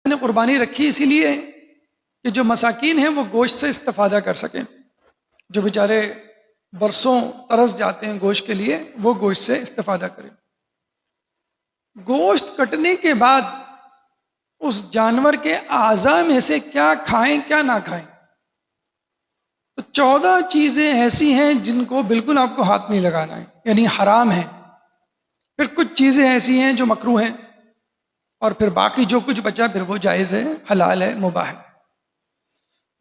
نے قربانی رکھی اسی لیے کہ جو مساکین ہیں وہ گوشت سے استفادہ کر سکیں، جو بیچارے برسوں ترس جاتے ہیں گوشت کے لیے، وہ گوشت سے استفادہ کریں۔ گوشت کٹنے کے بعد اس جانور کے اعضاء میں سے کیا کھائیں کیا نہ کھائیں، تو 14 چیزیں ایسی ہیں جن کو بالکل آپ کو ہاتھ نہیں لگانا ہے، یعنی حرام ہیں۔ پھر کچھ چیزیں ایسی ہیں جو مکروہ ہیں، اور پھر باقی جو کچھ بچا پھر وہ جائز ہے، حلال ہے، مباح ہے۔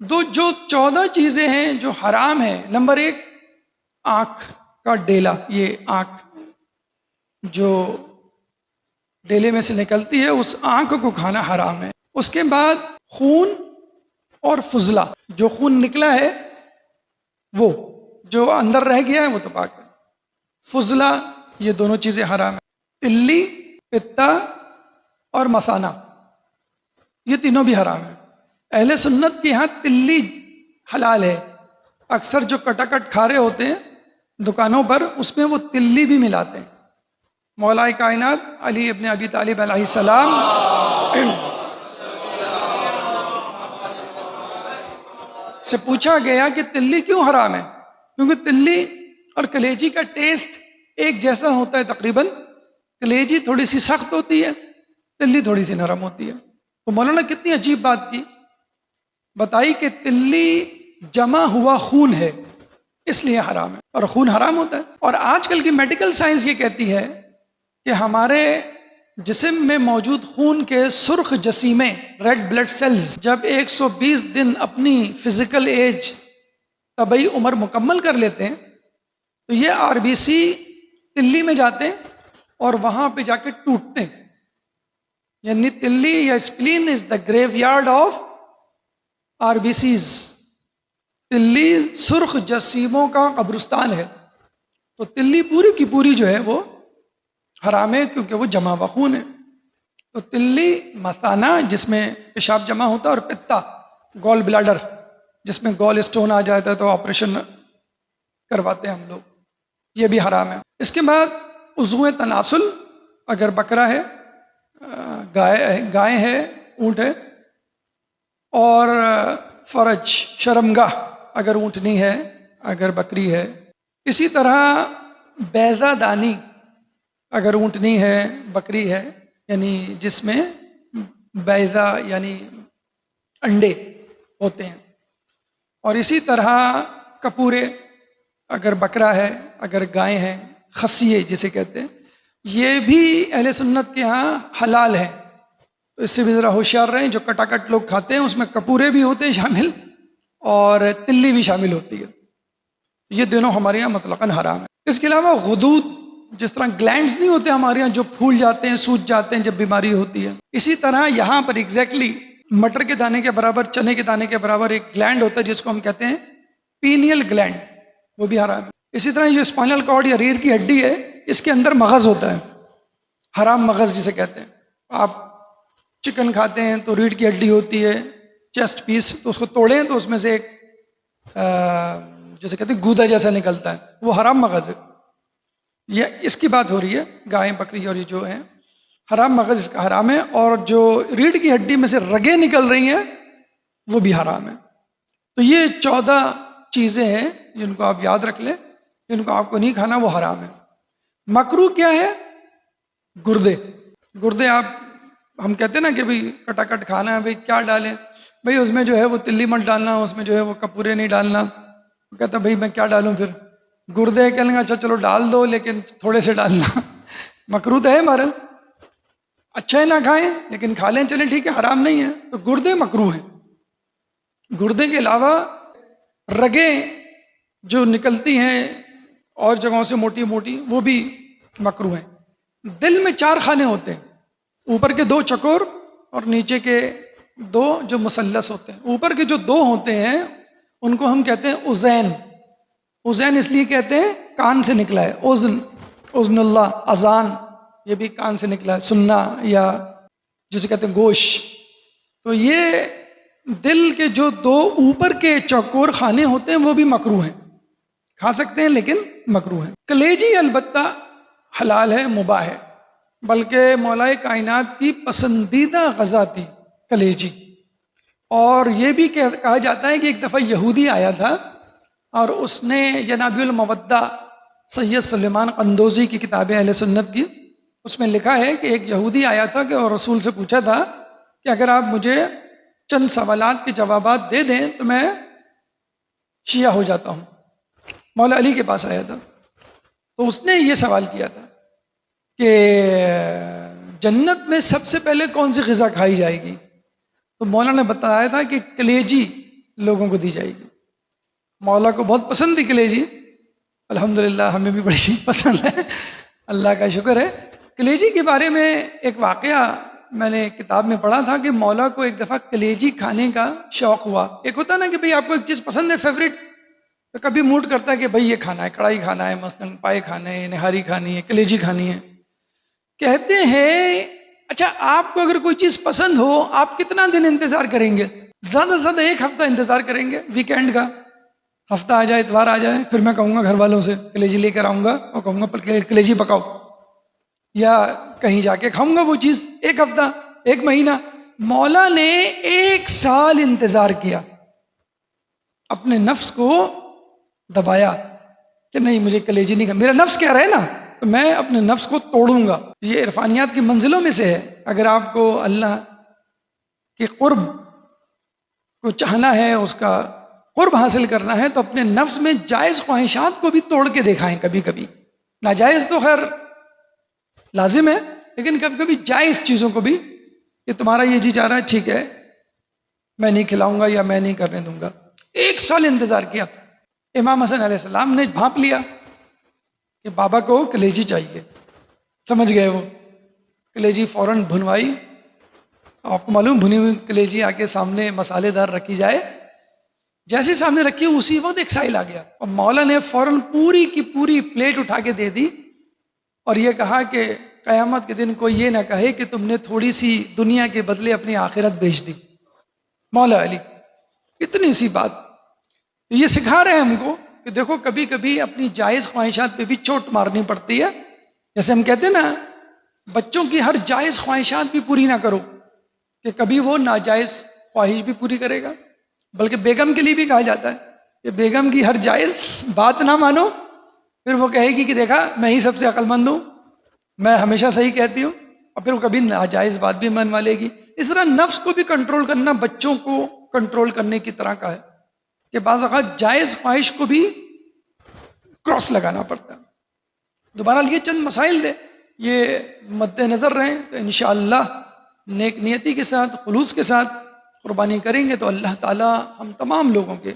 جو 14 چیزیں ہیں جو حرام ہیں، نمبر 1 آنکھ کا ڈیلا، یہ آنکھ جو ڈیلے میں سے نکلتی ہے اس آنکھ کو کھانا حرام ہے۔ اس کے بعد خون اور فضلہ، جو خون نکلا ہے وہ، جو اندر رہ گیا ہے وہ تو پاک ہے۔ فضلہ، یہ دونوں چیزیں حرام ہیں۔ تلی، پتا اور مثانہ، یہ تینوں بھی حرام ہیں۔ اہل سنت کے ہاں تلی حلال ہے، اکثر جو کٹا کٹ کھا رہے ہوتے ہیں دکانوں پر اس میں وہ تلی بھی ملاتے ہیں۔ مولا کائنات علی ابن ابی طالب علیہ السلام سے پوچھا گیا کہ تلی کیوں حرام ہے، کیونکہ تلی اور کلیجی کا ٹیسٹ ایک جیسا ہوتا ہے تقریباً، کلیجی تھوڑی سی سخت ہوتی ہے، تلی تھوڑی سی نرم ہوتی ہے۔ تو مولانا کتنی عجیب بات کی، بتائی کہ تلی جمع ہوا خون ہے اس لیے حرام ہے، اور خون حرام ہوتا ہے۔ اور آج کل کی میڈیکل سائنس یہ کہتی ہے کہ ہمارے جسم میں موجود خون کے سرخ جسیمیں، ریڈ بلڈ سیلز، جب 120 دن اپنی فزیکل ایج، طبعی عمر مکمل کر لیتے ہیں تو یہ RBC تلی میں جاتے ہیں اور وہاں پہ جا کے ٹوٹتے ہیں۔ یعنی تلی یا spleen is the graveyard of RBCs، تلی سرخ جسیموں کا قبرستان ہے۔ تو تلی پوری کی پوری جو ہے وہ حرام ہے کیونکہ وہ جمع ہوا خون ہے۔ تو تلی، مثانہ جس میں پیشاب جمع ہوتا ہے، اور پتا گول بلاڈر جس میں گول اسٹون آ جاتا ہے تو آپریشن کرواتے ہیں ہم لوگ، یہ بھی حرام ہے۔ اس کے بعد عضو تناسل، اگر بکرا ہے، گائے ہے، اونٹ ہے، اور فرج، شرمگاہ اگر اونٹنی ہے، اگر بکری ہے۔ اسی طرح بیضہ دانی اگر اونٹنی ہے، بکری ہے، یعنی جس میں بیضہ یعنی انڈے ہوتے ہیں۔ اور اسی طرح کپورے اگر بکرا ہے، اگر گائے ہیں، خصیے جسے کہتے ہیں، یہ بھی اہل سنت کے ہاں حلال ہے۔ تو اس سے بھی ذرا ہوشیار رہیں، جو کٹا کٹ لوگ کھاتے ہیں اس میں کپورے بھی ہوتے ہیں شامل اور تلی بھی شامل ہوتی ہے، یہ دونوں ہمارے یہاں مطلقاً حرام ہے۔ اس کے علاوہ غدود، جس طرح گلینڈز نہیں ہوتے ہمارے یہاں جو پھول جاتے ہیں، سوج جاتے ہیں جب بیماری ہوتی ہے، اسی طرح یہاں پر ایگزیکٹلی مٹر کے دانے کے برابر، چنے کے دانے کے برابر ایک گلینڈ ہوتا ہے جس کو ہم کہتے ہیں پینیل گلینڈ، وہ بھی حرام ہے۔ اسی طرح جو اسپائنل کارڈ یا ریڑھ کی ہڈی ہے، اس کے اندر مغز ہوتا ہے، حرام مغز جسے کہتے ہیں۔ آپ چکن کھاتے ہیں تو ریڑھ کی ہڈی ہوتی ہے، چیسٹ پیس، تو اس کو توڑیں تو اس میں سے ایک جیسے کہتے ہیں گودا جیسا نکلتا ہے، وہ حرام مغز ہے۔ یہ اس کی بات ہو رہی ہے، گائے، بکری اور یہ جو ہیں حرام مغز اس کا حرام ہے۔ اور جو ریڑھ کی ہڈی میں سے رگیں نکل رہی ہیں وہ بھی حرام ہے۔ تو یہ 14 چیزیں ہیں جن کو آپ یاد رکھ لیں، جن کو آپ کو نہیں کھانا وہ حرام ہے۔ مکروہ کیا ہے؟ گردے آپ، ہم کہتے ہیں نا کہ بھئی کٹا کٹ کھانا ہے، بھئی کیا ڈالیں؟ بھئی اس میں جو ہے وہ تلی مت ڈالنا، اس میں جو ہے وہ کپورے نہیں ڈالنا۔ وہ کہتا بھئی میں کیا ڈالوں پھر؟ گردے کہنے گا اچھا چلو ڈال دو لیکن تھوڑے سے ڈالنا۔ مکروہ تو ہے بہرحال، اچھا ہے نہ کھائیں لیکن کھا لیں، چلیں ٹھیک ہے، حرام نہیں ہے۔ تو گردے مکروہ ہیں۔ گردے کے علاوہ رگیں جو نکلتی ہیں اور جگہوں سے موٹی موٹی، وہ بھی مکروہ ہیں۔ دل میں 4 خانے ہوتے ہیں، اوپر کے 2 چکور اور نیچے کے دو جو مثلث ہوتے ہیں، اوپر کے جو دو ہوتے ہیں ان کو ہم کہتے ہیں اذین. اذین اس لیے کہتے ہیں کان سے نکلا ہے، اذن، اذن اللہ، اذان یہ بھی کان سے نکلا ہے، سننا یا جسے کہتے ہیں گوش. تو یہ دل کے جو دو اوپر کے چوکور خانے ہوتے ہیں وہ بھی مکروہ ہیں، کھا سکتے ہیں لیکن مکروہ ہیں. کلیجی البتہ حلال ہے، مباح ہے، بلکہ مولا کائنات کی پسندیدہ غذا تھی کلیجی. اور یہ بھی کہا جاتا ہے کہ ایک دفعہ یہودی آیا تھا اور اس نے ینابیع المودہ سید سلیمان قندوزی کی کتاب اہل سنت کی، اس میں لکھا ہے کہ ایک یہودی آیا تھا کہ اور رسول سے پوچھا تھا کہ اگر آپ مجھے چند سوالات کے جوابات دے دیں تو میں شیعہ ہو جاتا ہوں. مولا علی کے پاس آیا تھا تو اس نے یہ سوال کیا تھا کہ جنت میں سب سے پہلے کون سی غذا کھائی جائے گی؟ تو مولا نے بتایا تھا کہ کلیجی لوگوں کو دی جائے گی. مولا کو بہت پسند تھی کلیجی، الحمدللہ ہمیں بھی بڑی پسند ہے، اللہ کا شکر ہے. کلیجی کے بارے میں ایک واقعہ میں نے کتاب میں پڑھا تھا کہ مولا کو ایک دفعہ کلیجی کھانے کا شوق ہوا. ایک ہوتا نا کہ بھئی آپ کو ایک چیز پسند ہے فیوریٹ، تو کبھی موڈ کرتا ہے کہ بھئی یہ کھانا ہے، کڑھائی کھانا ہے، مثلاً پائے کھانا ہے، نہاری کھانی ہے، کلیجی کھانی ہے. کہتے ہیں اچھا آپ کو اگر کوئی چیز پسند ہو آپ کتنا دن انتظار کریں گے؟ زیادہ سے زیادہ ایک ہفتہ انتظار کریں گے، ویکینڈ کا ہفتہ آ جائے، اتوار آ جائے، پھر میں کہوں گا گھر والوں سے کلیجی لے کر آؤں گا اور کہوں گا کلیجی پکاؤ، یا کہیں جا کے کھاؤں گا وہ چیز. ایک ہفتہ، ایک مہینہ. مولا نے 1 سال انتظار کیا، اپنے نفس کو دبایا کہ نہیں مجھے کلیجی نہیں کھانا. میرا نفس کہہ رہا ہے نا تو میں اپنے نفس کو توڑوں گا. یہ عرفانیات کی منزلوں میں سے ہے. اگر آپ کو اللہ کے قرب کو چاہنا ہے، اس کا قرب حاصل کرنا ہے، تو اپنے نفس میں جائز خواہشات کو بھی توڑ کے دیکھائیں. کبھی کبھی ناجائز تو خیر لازم ہے، لیکن کبھی کبھی جائز چیزوں کو بھی، کہ تمہارا یہ جی چاہ رہا ہے ٹھیک ہے میں نہیں کھلاؤں گا یا میں نہیں کرنے دوں گا. 1 سال انتظار کیا. امام حسن علیہ السلام نے بھانپ لیا کہ بابا کو کلیجی چاہیے. سمجھ گئے وہ کلیجی فوراً بھنوائی. آپ کو معلوم بھنی ہوئی کلیجی آ کے سامنے مسالے دار رکھی جائے، جیسے سامنے رکھی اسی وقت ایک سائل آ گیا اور مولا نے فوراً پوری کی پوری پلیٹ اٹھا کے دے دی اور یہ کہا کہ قیامت کے دن کوئی یہ نہ کہے کہ تم نے تھوڑی سی دنیا کے بدلے اپنی آخرت بیچ دی. مولا علی اتنی سی بات. یہ سکھا رہے ہیں ہم کو کہ دیکھو کبھی کبھی اپنی جائز خواہشات پہ بھی چوٹ مارنی پڑتی ہے. جیسے ہم کہتے ہیں نا بچوں کی ہر جائز خواہشات بھی پوری نہ کرو، کہ کبھی وہ ناجائز خواہش بھی پوری کرے گا. بلکہ بیگم کے لیے بھی کہا جاتا ہے کہ بیگم کی ہر جائز بات نہ مانو، پھر وہ کہے گی کہ دیکھا میں ہی سب سے عقل مند ہوں، میں ہمیشہ صحیح کہتی ہوں، اور پھر وہ کبھی ناجائز بات بھی منوا لے گی. اس طرح نفس کو بھی کنٹرول کرنا بچوں کو کنٹرول کرنے کی طرح کا ہے کہ بعض اوقات جائز خواہش کو بھی کراس لگانا پڑتا ہے. دوبارہ یہ چند مسائل دے یہ مد نظر رہیں تو انشاءاللہ نیک نیتی کے ساتھ، خلوص کے ساتھ قربانی کریں گے تو اللہ تعالی ہم تمام لوگوں کے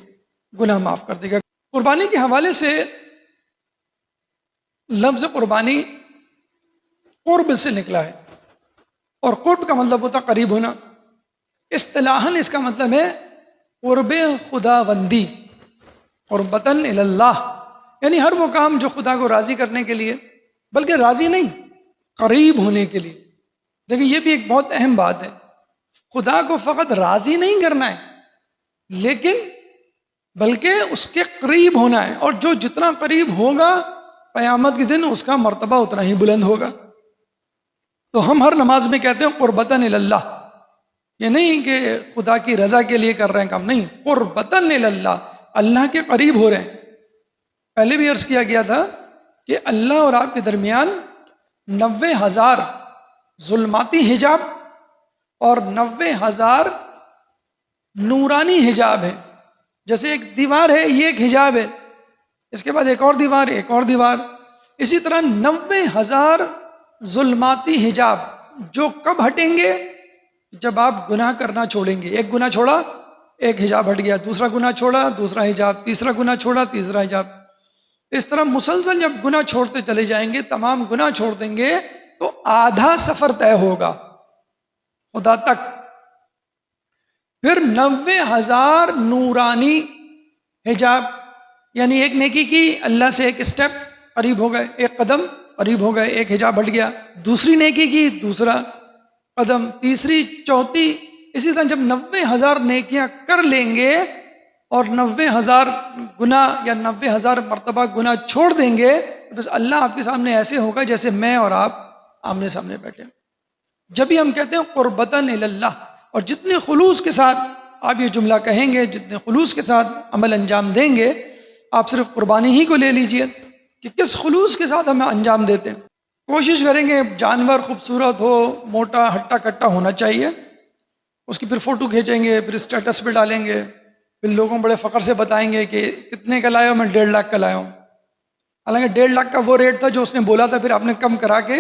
گناہ معاف کر دے گا. قربانی کے حوالے سے لفظ قربانی قرب سے نکلا ہے، اور قرب کا مطلب ہوتا قریب ہونا. اصطلاحاً اس کا مطلب ہے قرب خداوندی، قربتاً الی اللہ، یعنی ہر وہ کام جو خدا کو راضی کرنے کے لیے، بلکہ راضی نہیں قریب ہونے کے لیے. دیکھیں یہ بھی ایک بہت اہم بات ہے، خدا کو فقط راضی نہیں کرنا ہے لیکن بلکہ اس کے قریب ہونا ہے، اور جو جتنا قریب ہوگا قیامت کے دن اس کا مرتبہ اتنا ہی بلند ہوگا. تو ہم ہر نماز میں کہتے ہیں قربتاً الی اللہ، یہ نہیں کہ خدا کی رضا کے لیے کر رہے ہیں کام، نہیں، قربتاً الی اللہ، اللہ کے قریب ہو رہے ہیں. پہلے بھی عرض کیا گیا تھا کہ اللہ اور آپ کے درمیان 90,000 ظلماتی حجاب اور 90,000 نورانی حجاب ہے. جیسے ایک دیوار ہے یہ ایک حجاب ہے، اس کے بعد ایک اور دیوار، ایک اور دیوار، اسی طرح 90,000 ظلماتی حجاب جو کب ہٹیں گے؟ جب آپ گناہ کرنا چھوڑیں گے. ایک گناہ چھوڑا ایک حجاب ہٹ گیا، دوسرا گناہ چھوڑا دوسرا حجاب، تیسرا گناہ چھوڑا تیسرا حجاب. اس طرح مسلسل جب گناہ چھوڑتے چلے جائیں گے، تمام گناہ چھوڑ دیں گے تو آدھا سفر طے ہوگا خدا تک. پھر 90,000 نورانی حجاب، یعنی ایک نیکی کی اللہ سے ایک اسٹیپ قریب ہو گئے، ایک قدم قریب ہو گئے، ایک حجاب ہٹ گیا، دوسری نیکی کی دوسرا قدم، تیسری، چوتھی، اسی طرح جب 90,000 نیکیاں کر لیں گے اور 90,000 گناہ یا 90,000 مرتبہ گناہ چھوڑ دیں گے، بس اللہ آپ کے سامنے ایسے ہوگا جیسے میں اور آپ آمنے سامنے بیٹھے۔ جب ہی ہم کہتے ہیں قربتاً اللہ، اور جتنے خلوص کے ساتھ آپ یہ جملہ کہیں گے، جتنے خلوص کے ساتھ عمل انجام دیں گے، آپ صرف قربانی ہی کو لے لیجئے کہ کس خلوص کے ساتھ ہم انجام دیتے ہیں۔ کوشش کریں گے جانور خوبصورت ہو، موٹا ہٹا کٹا ہونا چاہیے، اس کی پھر فوٹو کھینچیں گے، پھر اسٹیٹس پہ ڈالیں گے، پھر لوگوں بڑے فخر سے بتائیں گے کہ کتنے کا لایا ہوں، میں 1.5 لاکھ کا لایا ہوں۔ حالانکہ 1.5 لاکھ کا وہ ریٹ تھا جو اس نے بولا تھا، پھر آپ نے کم کرا کے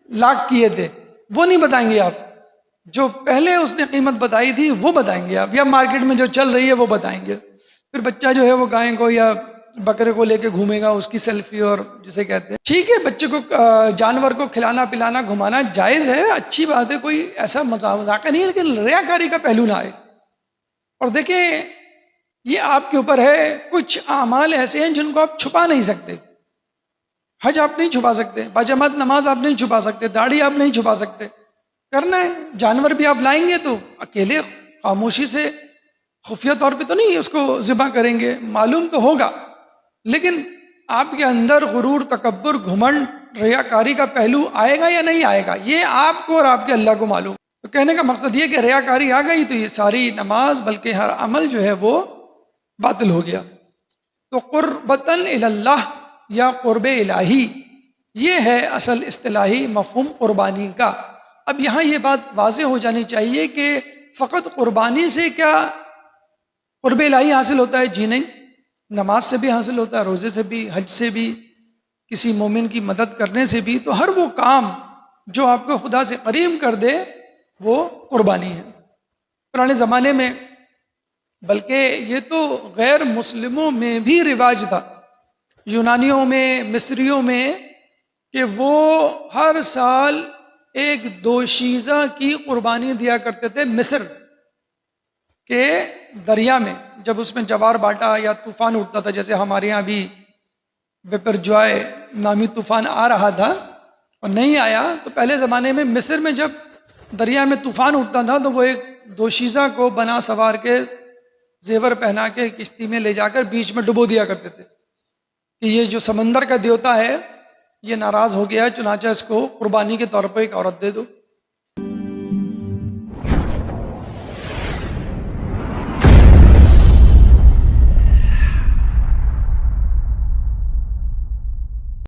لاکھ کیے تھے، وہ نہیں بتائیں گے آپ۔ جو پہلے اس نے قیمت بتائی تھی وہ بتائیں گے آپ، یا مارکیٹ میں جو چل رہی ہے وہ بتائیں گے۔ پھر بچہ جو ہے وہ گائے کو یا بکرے کو لے کے گھومے گا، اس کی سیلفی اور جسے کہتے ہیں۔ ٹھیک ہے، بچے کو جانور کو کھلانا پلانا گھمانا جائز ہے، اچھی بات ہے، کوئی ایسا مذاق نہیں ہے، لیکن ریاکاری کا پہلو نہ آئے۔ اور دیکھیں یہ آپ کے اوپر ہے، کچھ اعمال ایسے ہیں جن کو آپ چھپا نہیں سکتے۔ حج آپ نہیں چھپا سکتے، باجماعت نماز آپ نہیں چھپا سکتے، داڑھی آپ نہیں چھپا سکتے، کرنا ہے۔ جانور بھی آپ لائیں گے تو اکیلے خاموشی سے خفیہ طور پہ تو نہیں اس کو ذبح کریں گے، معلوم تو ہوگا، لیکن آپ کے اندر غرور، تکبر، گھمنڈ، ریاکاری کا پہلو آئے گا یا نہیں آئے گا، یہ آپ کو اور آپ کے اللہ کو معلوم۔ تو کہنے کا مقصد یہ کہ ریاکاری آ گئی تو یہ ساری نماز بلکہ ہر عمل جو ہے وہ باطل ہو گیا۔ تو قربتاً اللہ یا قرب الہی، یہ ہے اصل اصطلاحی مفہوم قربانی کا۔ اب یہاں یہ بات واضح ہو جانی چاہیے کہ فقط قربانی سے کیا قرب الہی حاصل ہوتا ہے؟ جی نہیں، نماز سے بھی حاصل ہوتا ہے، روزے سے بھی، حج سے بھی، کسی مومن کی مدد کرنے سے بھی۔ تو ہر وہ کام جو آپ کو خدا سے قریب کر دے وہ قربانی ہے۔ پرانے زمانے میں بلکہ یہ تو غیر مسلموں میں بھی رواج تھا، یونانیوں میں، مصریوں میں، کہ وہ ہر سال ایک دوشیزہ کی قربانی دیا کرتے تھے۔ مصر کے دریا میں جب اس میں جوار باٹا یا طوفان اٹھتا تھا، جیسے ہمارے یہاں بھی بپرجوائے نامی طوفان آ رہا تھا اور نہیں آیا، تو پہلے زمانے میں مصر میں جب دریا میں طوفان اٹھتا تھا تو وہ ایک دوشیزہ کو بنا سوار کے زیور پہنا کے کشتی میں لے جا کر بیچ میں ڈبو دیا کرتے تھے کہ یہ جو سمندر کا دیوتا ہے یہ ناراض ہو گیا ہے، چنانچہ اس کو قربانی کے طور پر ایک عورت دے دو۔